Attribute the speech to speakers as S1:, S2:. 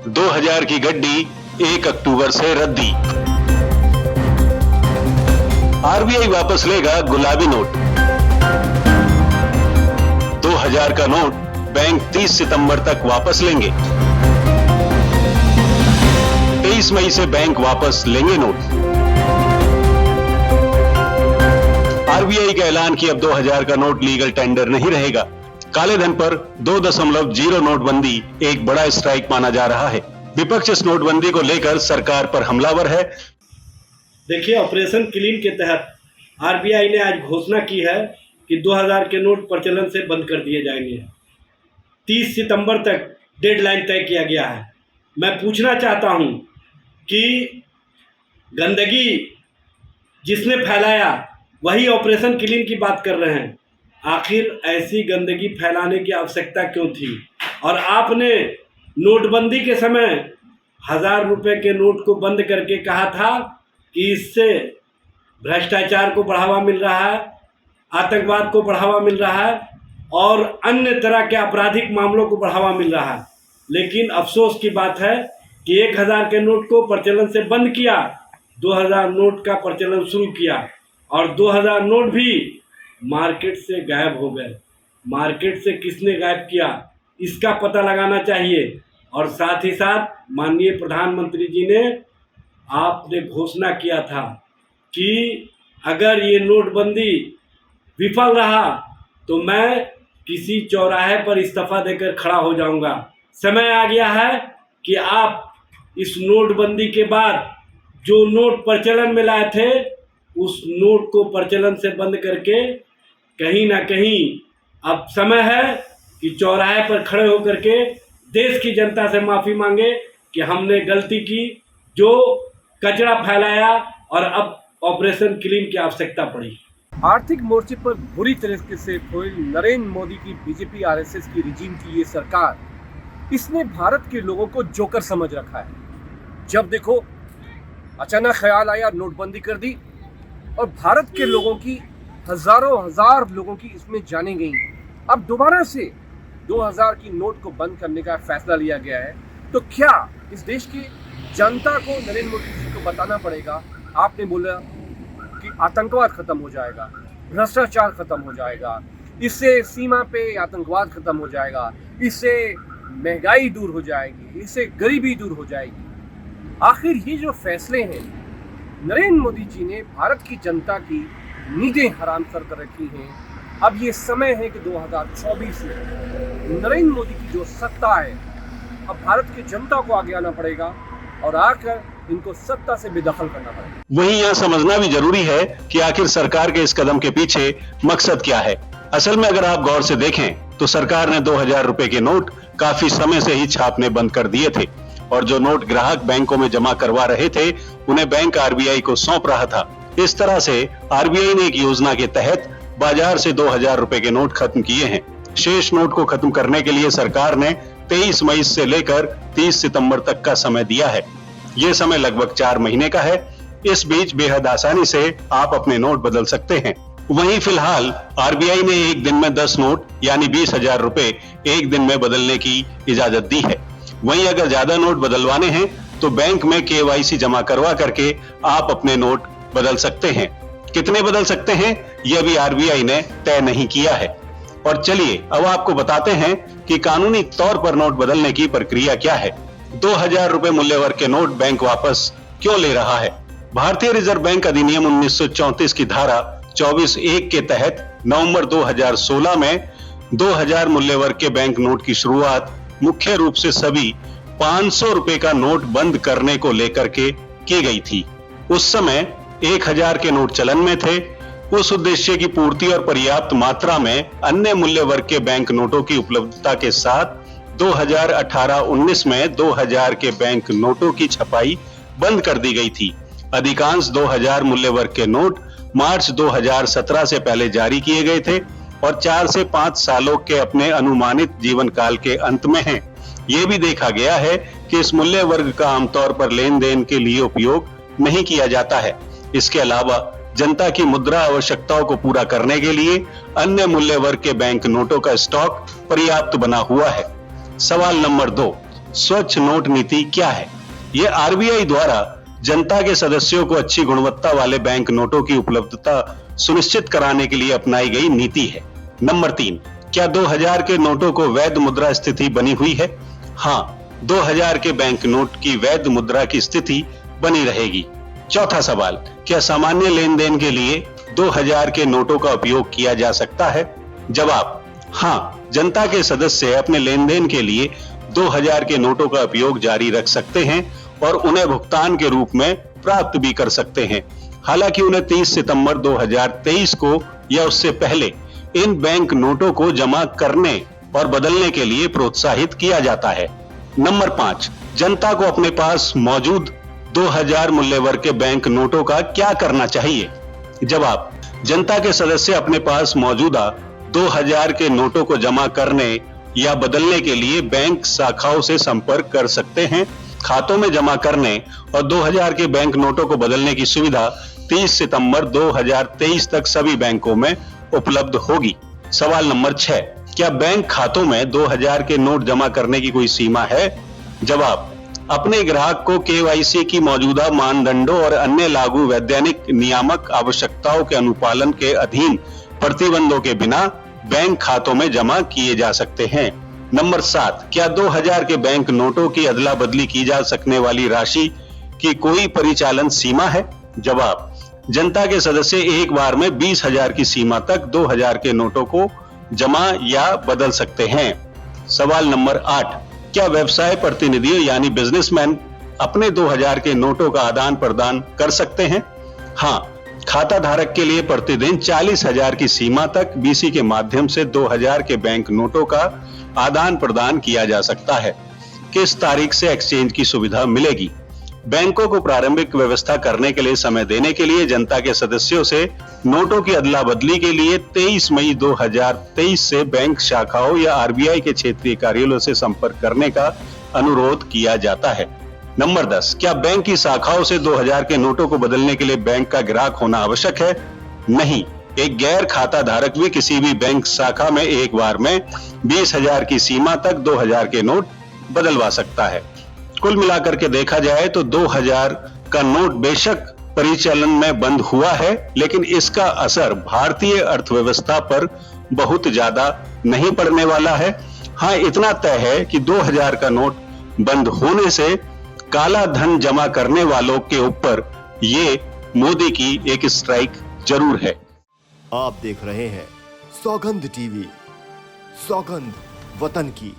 S1: 2000 की गड्डी 1 अक्टूबर से रद्दी। आरबीआई वापस लेगा गुलाबी नोट। 2000 का नोट बैंक 30 सितंबर तक वापस लेंगे। 23 मई से बैंक वापस लेंगे नोट। आरबीआई का ऐलान कि अब 2000 का नोट लीगल टेंडर नहीं रहेगा। काले धन पर 2.0 नोटबंदी एक बड़ा स्ट्राइक माना जा रहा है। विपक्ष इस नोटबंदी को लेकर सरकार पर हमलावर है।
S2: देखिए, ऑपरेशन क्लीन के तहत आरबीआई ने आज घोषणा की है कि 2000 के नोट प्रचलन से बंद कर दिए जाएंगे। 30 सितंबर तक डेडलाइन तय किया गया है। मैं पूछना चाहता हूं कि गंदगी जिसने फैलाया वही ऑपरेशन क्लीन की बात कर रहे हैं। आखिर ऐसी गंदगी फैलाने की आवश्यकता क्यों थी? और आपने नोटबंदी के समय 1000 रुपये के नोट को बंद करके कहा था कि इससे भ्रष्टाचार को बढ़ावा मिल रहा है, आतंकवाद को बढ़ावा मिल रहा है और अन्य तरह के आपराधिक मामलों को बढ़ावा मिल रहा है। लेकिन अफसोस की बात है कि 1000 के नोट को प्रचलन से बंद किया, 2000 नोट का प्रचलन शुरू किया और 2000 नोट भी मार्केट से गायब हो गए। मार्केट से किसने गायब किया, इसका पता लगाना चाहिए। और साथ ही साथ माननीय प्रधानमंत्री जी ने आपने घोषणा किया था कि अगर ये नोटबंदी विफल रहा तो मैं किसी चौराहे पर इस्तीफा देकर खड़ा हो जाऊंगा। समय आ गया है कि आप इस नोटबंदी के बाद जो नोट प्रचलन में लाए थे उस नोट को प्रचलन से बंद करके कहीं ना कहीं अब समय है कि चौराहे पर खड़े होकर के देश की जनता से माफ़ी मांगे कि हमने गलती की, जो कचरा फैलाया और अब ऑपरेशन क्लीन की आवश्यकता पड़ी।
S3: आर्थिक मोर्चे पर बुरी तरीके से फोइल नरेंद्र मोदी की बीजेपी आरएसएस की रिजीम की ये सरकार, इसने भारत के लोगों को जोकर समझ रखा है। जब देखो अचानक ख्याल आया नोटबंदी कर दी और भारत के लोगों की हजार लोगों की इसमें जाने गई। अब दोबारा से 2000 की नोट को बंद करने का फैसला लिया गया है। तो क्या इस देश की जनता को नरेंद्र मोदी जी को बताना पड़ेगा? आपने बोला कि आतंकवाद खत्म हो जाएगा, भ्रष्टाचार खत्म हो जाएगा, इससे सीमा पे आतंकवाद खत्म हो जाएगा, इससे महंगाई दूर हो जाएगी, इससे गरीबी दूर हो जाएगी। आखिर ये जो फैसले हैं, नरेंद्र मोदी जी ने भारत की जनता की नींदें हराम कर रखी हैं। अब ये समय है कि 2024 में नरेंद्र मोदी की जो सत्ता है, अब भारत की जनता को आगे आना पड़ेगा और आकर इनको सत्ता से बेदखल करना पड़ेगा।
S1: वहीं यह समझना भी जरूरी है कि आखिर सरकार के इस कदम के पीछे मकसद क्या है। असल में अगर आप गौर से देखें तो सरकार ने 2000 रुपए के नोट काफी समय से ही छापने बंद कर दिए थे और जो नोट ग्राहक बैंकों में जमा करवा रहे थे उन्हें बैंक आरबीआई को सौंप रहा था। इस तरह से आरबीआई ने एक योजना के तहत बाजार से 2000 रुपए के नोट खत्म किए हैं। शेष नोट को खत्म करने के लिए सरकार ने 23 मई से लेकर 30 सितंबर तक का समय दिया है। ये समय लगभग 4 महीने का है। इस बीच बेहद आसानी से आप अपने नोट बदल सकते हैं। वहीं फिलहाल आरबीआई ने एक दिन में 10 नोट यानी 20,000 रुपए एक दिन में बदलने की इजाजत दी है। वहीं अगर ज्यादा नोट बदलवाने हैं तो बैंक में केवाईसी जमा करवा करके आप अपने नोट बदल सकते हैं। कितने बदल सकते हैं यह भी आरबीआई ने तय नहीं किया है। और चलिए अब आपको बताते हैं कि कानूनी तौर पर नोट बदलने की प्रक्रिया क्या है। 2000 रुपए मूल्य वर्ग के नोट बैंक वापस क्यों ले रहा है? भारतीय रिजर्व बैंक अधिनियम 1934 की धारा 24(1) के तहत नवंबर 2016 में 2000 मूल्य वर्ग के बैंक नोट की शुरुआत मुख्य रूप से सभी 500 रुपए का नोट बंद करने को लेकर के की गई थी। उस समय 1000 के नोट चलन में थे। उस उद्देश्य की पूर्ति और पर्याप्त मात्रा में अन्य मूल्य वर्ग के बैंक नोटों की उपलब्धता के साथ 2018-19 में 2000 के बैंक नोटों की छपाई बंद कर दी गई थी। अधिकांश 2000 मूल्य वर्ग के नोट मार्च 2017 से पहले जारी किए गए थे और 4 से 5 सालों के अपने अनुमानित जीवन काल के अंत में हैं। ये भी देखा गया है कि इस मूल्य वर्ग का आमतौर पर लेन देन के लिए उपयोग नहीं किया जाता है। इसके अलावा जनता की मुद्रा आवश्यकताओं को पूरा करने के लिए अन्य मूल्य वर्ग के बैंक नोटों का स्टॉक पर्याप्त बना हुआ है। सवाल नंबर 2, स्वच्छ नोट नीति क्या है? ये आरबीआई द्वारा जनता के सदस्यों को अच्छी गुणवत्ता वाले बैंक नोटों की उपलब्धता सुनिश्चित कराने के लिए अपनाई गई नीति है। नंबर 3, क्या 2000 के नोटों को वैध मुद्रा स्थिति बनी हुई है? हाँ, 2000 के बैंक नोट की वैध मुद्रा की स्थिति बनी रहेगी। चौथा सवाल, क्या सामान्य लेन देन के लिए 2000 के नोटों का उपयोग किया जा सकता है? जवाब, हाँ, जनता के सदस्य अपने लेन देन के लिए 2000 के नोटों का उपयोग जारी रख सकते हैं और उन्हें भुगतान के रूप में प्राप्त भी कर सकते हैं। हालांकि उन्हें 30 सितंबर 2023 को या उससे पहले इन बैंक नोटों को जमा करने और बदलने के लिए प्रोत्साहित किया जाता है। नंबर 5, जनता को अपने पास मौजूद 2000 मूल्य वर्ग के बैंक नोटों का क्या करना चाहिए? जवाब, जनता के सदस्य अपने पास मौजूदा 2000 के नोटों को जमा करने या बदलने के लिए बैंक शाखाओं से संपर्क कर सकते हैं। खातों में जमा करने और 2000 के बैंक नोटों को बदलने की सुविधा 30 सितंबर 2023 तक सभी बैंकों में उपलब्ध होगी। सवाल नंबर 6, क्या बैंक खातों में 2000 के नोट जमा करने की कोई सीमा है? जवाब, अपने ग्राहक को केवाईसी की मौजूदा मानदंडों और अन्य लागू वैधानिक नियामक आवश्यकताओं के अनुपालन के अधीन प्रतिबंधों के बिना बैंक खातों में जमा किए जा सकते हैं। नंबर 7, क्या 2000 के बैंक नोटों की अदला बदली की जा सकने वाली राशि की कोई परिचालन सीमा है? जवाब, जनता के सदस्य एक बार में 20,000 की सीमा तक 2000 के नोटों को जमा या बदल सकते हैं। सवाल नंबर 8, क्या व्यवसाय प्रतिनिधि यानी बिजनेसमैन अपने 2000 के नोटों का आदान प्रदान कर सकते हैं? हाँ, खाता धारक के लिए प्रतिदिन 40,000 की सीमा तक बीसी के माध्यम से 2000 के बैंक नोटों का आदान प्रदान किया जा सकता है। किस तारीख से एक्सचेंज की सुविधा मिलेगी? बैंकों को प्रारंभिक व्यवस्था करने के लिए समय देने के लिए जनता के सदस्यों से नोटों की अदला बदली के लिए 23 मई 2023 से बैंक शाखाओं या आरबीआई के क्षेत्रीय कार्यालयों से संपर्क करने का अनुरोध किया जाता है। नंबर 10, क्या बैंक की शाखाओं से 2000 के नोटों को बदलने के लिए बैंक का ग्राहक होना आवश्यक है? नहीं, एक गैर खाता धारक भी किसी भी बैंक शाखा में एक बार में 20,000 की सीमा तक 2000 के नोट बदलवा सकता है। कुल मिलाकर के देखा जाए तो 2000 का नोट बेशक परिचालन में बंद हुआ है, लेकिन इसका असर भारतीय अर्थव्यवस्था पर बहुत ज्यादा नहीं पड़ने वाला है। हाँ, इतना तय है कि 2000 का नोट बंद होने से काला धन जमा करने वालों के ऊपर ये मोदी की एक स्ट्राइक जरूर है।
S4: आप देख रहे हैं सौगंध टीवी, सौगंध वतन की।